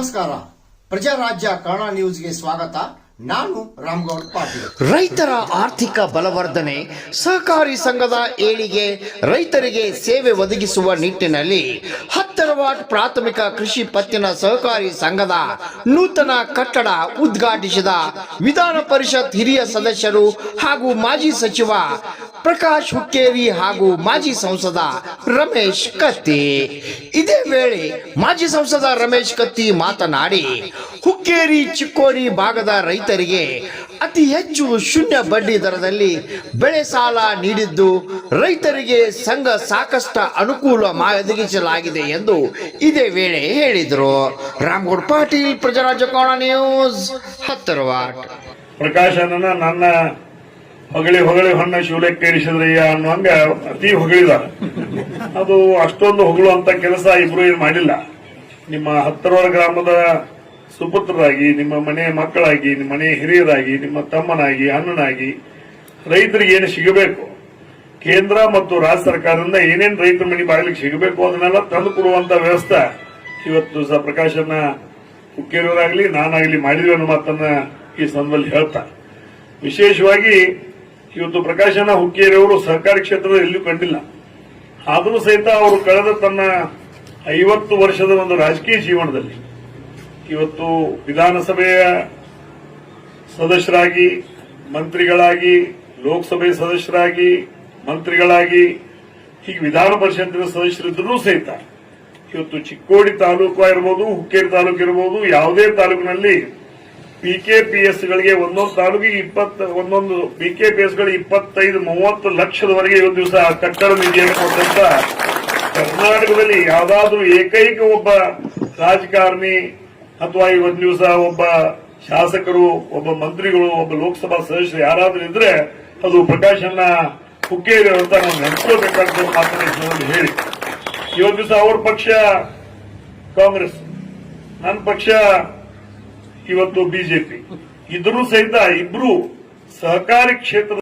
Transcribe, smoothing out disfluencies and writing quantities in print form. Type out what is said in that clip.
ನಮಸ್ಕಾರ. ಪ್ರಜಾರಾಜ್ಯ ಕನ್ನಡ ನ್ಯೂಸ್ಗೆ ಸ್ವಾಗತ. ನಾನು ರಾಮಗೌಡ ಪಾಟೀಲ್. ರೈತರ ಆರ್ಥಿಕ ಬಲವರ್ಧನೆ, ಸಹಕಾರಿ ಸಂಘದ ಏಳಿಗೆ, ರೈತರಿಗೆ ಸೇವೆ ಒದಗಿಸುವ ನಿಟ್ಟಿನಲ್ಲಿ 10 ವಾಟ್ ಪ್ರಾಥಮಿಕ ಕೃಷಿ ಪತ್ತಿನ ಸಹಕಾರಿ ಸಂಘದ ನೂತನ ಕಟ್ಟಡ ಉದ್ಘಾಟಿಸಿದ ವಿಧಾನ ಪರಿಷತ್ ಹಿರಿಯ ಸದಸ್ಯರು ಹಾಗೂ ಮಾಜಿ ಸಚಿವ ಪ್ರಕಾಶ್ ಹುಕ್ಕೇರಿ ಹಾಗೂ ಮಾಜಿ ಸಂಸದ ರಮೇಶ್ ಕತ್ತಿ. ಇದೇ ವೇಳೆ ಮಾಜಿ ಸಂಸದ ರಮೇಶ್ ಕತ್ತಿ ಮಾತನಾಡಿ, ಹುಕ್ಕೇರಿ ಚಿಕ್ಕೋಡಿ ಭಾಗದ ರೈತರಿಗೆ ಅತಿ ಹೆಚ್ಚು ಶೂನ್ಯ ಬಡ್ಡಿ ದರದಲ್ಲಿ ಬೆಳೆ ಸಾಲ ನೀಡಿದ್ದು ರೈತರಿಗೆ ಸಂಘ ಸಾಕಷ್ಟು ಅನುಕೂಲ ಒದಗಿಸಲಾಗಿದೆ ಎಂದು ಇದೇ ವೇಳೆ ಹೇಳಿದರು. ರಾಮಗೌಡ ಪಾಟೀಲ್, ಪ್ರಜಾರಾಜ್ಯ ಕನ್ನಡ ನ್ಯೂಸ್, 10 ವಾಟ್. ಪ್ರಕಾಶನ ನನ್ನ ಹೊಗಳಿ ಹೊನ್ನ ಶಿವಲೆಕ್ಕೇರಿಸಿದ್ರಯ್ಯ ಅನ್ನುವಂಗ ಅತಿ ಹೊಗಳಿದ. ಅದು ಅಷ್ಟೊಂದು ಹೊಗಳುವಂತ ಕೆಲಸ ಇಬ್ರು ಏನು ಮಾಡಿಲ್ಲ. ನಿಮ್ಮ 10 ಗ್ರಾಮದ ಸುಪುತ್ರರಾಗಿ, ನಿಮ್ಮ ಮನೆ ಮಕ್ಕಳಾಗಿ, ನಿಮ್ಮ ಮನೆ ಹಿರಿಯರಾಗಿ, ನಿಮ್ಮ ತಮ್ಮನಾಗಿ, ಅಣ್ಣನಾಗಿ ರೈತರಿಗೆ ಏನು ಸಿಗಬೇಕು, ಕೇಂದ್ರ ಮತ್ತು ರಾಜ್ಯ ಸರ್ಕಾರದಿಂದ ಏನೇನು ರೈತರ ಮನೆ ಬಾಗಿಲಿಗೆ ಸಿಗಬೇಕು ಅದನ್ನೆಲ್ಲ ತಂದು ಕೊಡುವಂತ ವ್ಯವಸ್ಥೆ ಇವತ್ತು ಪ್ರಕಾಶನ ಹುಕ್ಕೇರಿಯವರಾಗ್ಲಿ ನಾನಾಗ್ಲಿ ಮಾಡಿದ್ವಿ ಅನ್ನೋ ಮಾತನ್ನ ಈ ಸಂದರ್ಭದಲ್ಲಿ ಹೇಳ್ತಾ, ವಿಶೇಷವಾಗಿ ಇವತ್ತು ಪ್ರಕಾಶನ ಹುಕ್ಕೇರಿಯವರು ಸಹಕಾರಿ ಕ್ಷೇತ್ರದ ಎಲ್ಲೂ ಕಂಡಿಲ್ಲ. ಆದರೂ ಸಹಿತ ಅವರು ಕಳೆದ ತನ್ನ 50 ವರ್ಷದ ಒಂದು ರಾಜಕೀಯ ಜೀವನದಲ್ಲಿ ಇವತ್ತು ವಿಧಾನಸಭೆಯ ಸದಸ್ಯರಾಗಿ, ಮಂತ್ರಿಗಳಾಗಿ, ಲೋಕಸಭೆ ಸದಸ್ಯರಾಗಿ, ಮಂತ್ರಿಗಳಾಗಿ, ಹೀಗೆ ವಿಧಾನ ಪರಿಷತ್ತಿನ ಸದಸ್ಯರಿದ್ರೂ ಸಹಿತ ಇವತ್ತು ಚಿಕ್ಕೋಡಿ ತಾಲೂಕು ಇರಬಹುದು, ಹುಕ್ಕೇರಿ ತಾಲೂಕು ಇರಬಹುದು, ಯಾವುದೇ ತಾಲೂಕಿನಲ್ಲಿ ಪಿಕೆಪಿಎಸ್ಗಳಿಗೆ ಒಂದೊಂದು ತಾಲೂಕಿಗೆ ಒಂದೊಂದು ಪಿಕೆಪಿಎಸ್ಗಳಿಗೆ 25-30 ಲಕ್ಷದವರೆಗೆ ಇವತ್ತು ದಿವಸ ಕಟ್ಟಡ ನಿಧಿಯನ್ನು ಕೊಟ್ಟಂತ ಕರ್ನಾಟಕದಲ್ಲಿ ಯಾವುದಾದ್ರೂ ಏಕೈಕ ಒಬ್ಬ ರಾಜಕಾರಣಿ ಅಥವಾ ಇವತ್ತು ದಿವಸ ಒಬ್ಬ ಶಾಸಕರು, ಒಬ್ಬ ಮಂತ್ರಿಗಳು, ಒಬ್ಬ ಲೋಕಸಭಾ ಸದಸ್ಯರು ಯಾರಾದ್ರೂ ಇದ್ರೆ ಅದು ಪ್ರಕಾಶನ ಹುಕ್ಕೇರಿ ಅಂತ ನಾವು ನೆನೆಸ್ಕೋಬೇಕಾಗ್ತದೆ ಮಾತನ್ನು ಹೇಳಿ. ಇವತ್ತು ದಿವಸ ಅವ್ರ ಪಕ್ಷ ಕಾಂಗ್ರೆಸ್, ನನ್ನ ಪಕ್ಷ ಇವತ್ತು ಬಿಜೆಪಿ, ಇದ್ರೂ ಸಹಿತ ಇಬ್ರು ಸಹಕಾರಿ ಕ್ಷೇತ್ರದ